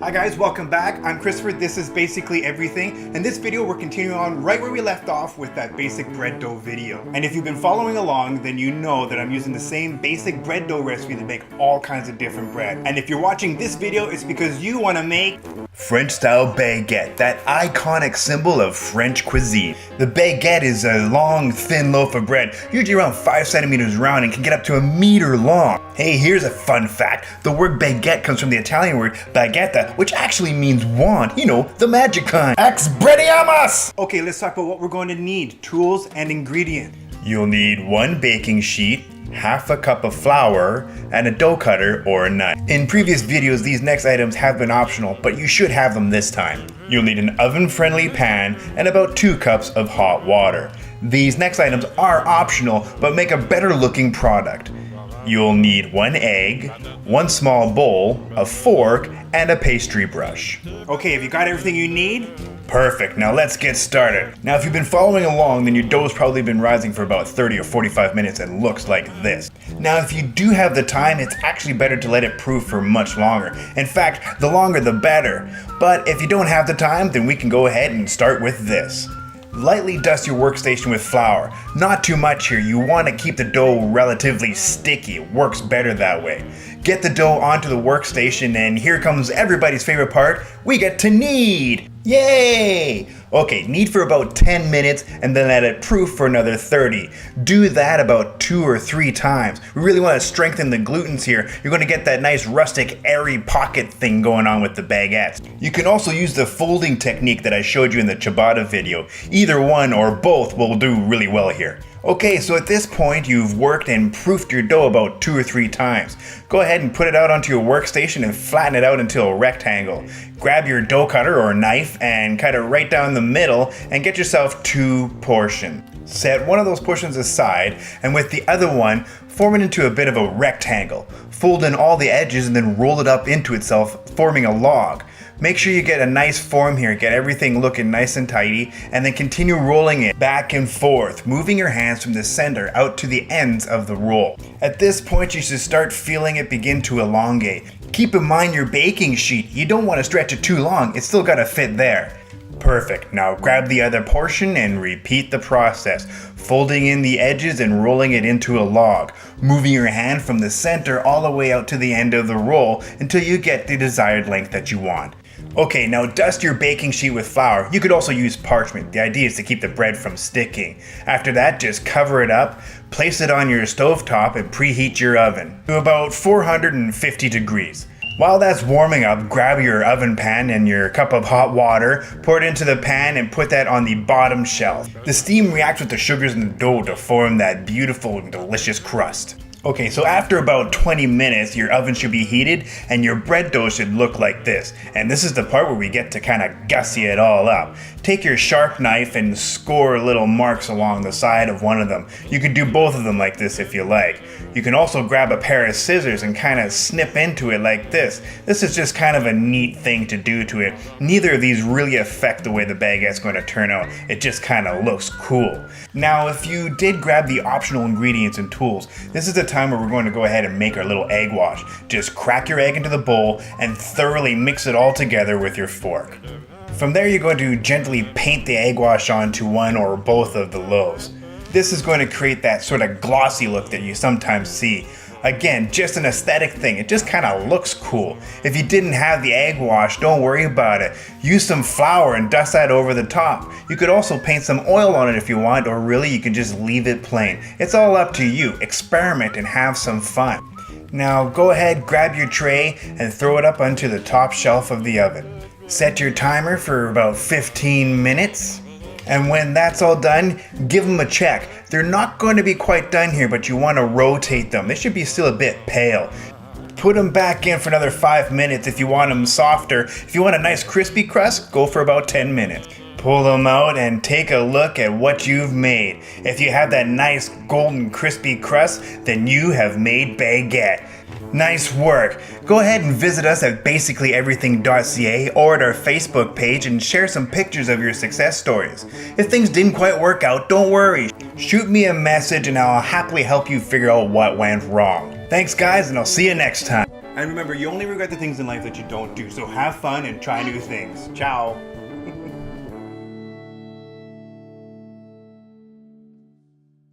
Hi guys, welcome back. I'm Christopher. This is Basically Everything. In this video, we're continuing on right where we left off with that basic bread dough video. And if you've been following along, then you know that I'm using the same basic bread dough recipe to make all kinds of different bread. And if you're watching this video, it's because you want to make French-style baguette, that iconic symbol of French cuisine. The baguette is a long, thin loaf of bread, usually around 5 centimeters round and can get up to 1 meter long. Hey, here's a fun fact. The word baguette comes from the Italian word baguette, which actually means wand. You know, the magic kind. Expelliarmus! Okay, let's talk about what we're going to need. Tools and ingredients. You'll need 1 baking sheet, half a cup of flour, and a dough cutter or a knife. In previous videos, these next items have been optional, but you should have them this time. You'll need an oven-friendly pan and about 2 cups of hot water. These next items are optional, but make a better looking product. You'll need 1 egg, 1 small bowl, a fork, and a pastry brush. Okay, have you got everything you need? Perfect, now let's get started. Now if you've been following along, then your dough's probably been rising for about 30 or 45 minutes and looks like this. Now if you do have the time, it's actually better to let it proof for much longer. In fact, the longer the better. But if you don't have the time, then we can go ahead and start with this. Lightly dust your workstation with flour. Not too much here, you want to keep the dough relatively sticky. It works better that way. Get the dough onto the workstation and here comes everybody's favorite part. We get to knead! Yay! Okay, knead for about 10 minutes and then let it proof for another 30. Do that about 2 or 3 times. We really want to strengthen the glutens here. You're going to get that nice rustic airy pocket thing going on with the baguettes. You can also use the folding technique that I showed you in the ciabatta video. Either one or both will do really well here. Okay, so at this point you've worked and proofed your dough about 2 or 3 times. Go ahead and put it out onto your workstation and flatten it out into a rectangle. Grab your dough cutter or knife and cut it right down the middle and get yourself 2 portions. Set one of those portions aside and with the other one, form it into a bit of a rectangle. Fold in all the edges and then roll it up into itself, forming a log. Make sure you get a nice form here, get everything looking nice and tidy, and then continue rolling it back and forth, moving your hands from the center out to the ends of the roll. At this point, you should start feeling it begin to elongate. Keep in mind your baking sheet. You don't want to stretch it too long, it's still got to fit there. Perfect. Now grab the other portion and repeat the process, folding in the edges and rolling it into a log, moving your hand from the center all the way out to the end of the roll until you get the desired length that you want. Okay, now dust your baking sheet with flour. You could also use parchment. The idea is to keep the bread from sticking. After that, just cover it up, place it on your stovetop and preheat your oven to about 450 degrees. While that's warming up, grab your oven pan and your cup of hot water, pour it into the pan and put that on the bottom shelf. The steam reacts with the sugars in the dough to form that beautiful and delicious crust. Okay, so after about 20 minutes, your oven should be heated and your bread dough should look like this. And this is the part where we get to kind of gussy it all up. Take your sharp knife and score little marks along the side of one of them. You can do both of them like this if you like. You can also grab a pair of scissors and kind of snip into it like this. This is just kind of a neat thing to do to it. Neither of these really affect the way the baguette's going to turn out. It just kind of looks cool. Now, if you did grab the optional ingredients and tools, this is the time where we're going to go ahead and make our little egg wash. Just crack your egg into the bowl and thoroughly mix it all together with your fork. From there, you're going to gently paint the egg wash onto one or both of the loaves. This is going to create that sort of glossy look that you sometimes see. Again, just an aesthetic thing. It just kind of looks cool. If you didn't have the egg wash, don't worry about it. Use some flour and dust that over the top. You could also paint some oil on it if you want, or really you can just leave it plain. It's all up to you. Experiment and have some fun. Now go ahead, grab your tray and throw it up onto the top shelf of the oven. Set your timer for about 15 minutes. And when that's all done, give them a check. They're not going to be quite done here, but you want to rotate them. They should be still a bit pale. Put them back in for another 5 minutes if you want them softer. If you want a nice crispy crust, go for about 10 minutes. Pull them out and take a look at what you've made. If you have that nice golden crispy crust, then you have made baguette. Nice work. Go ahead and visit us at basicallyeverything.ca or at our Facebook page and share some pictures of your success stories. If things didn't quite work out, don't worry. Shoot me a message and I'll happily help you figure out what went wrong. Thanks guys, and I'll see you next time. And remember, you only regret the things in life that you don't do. So have fun and try new things. Ciao.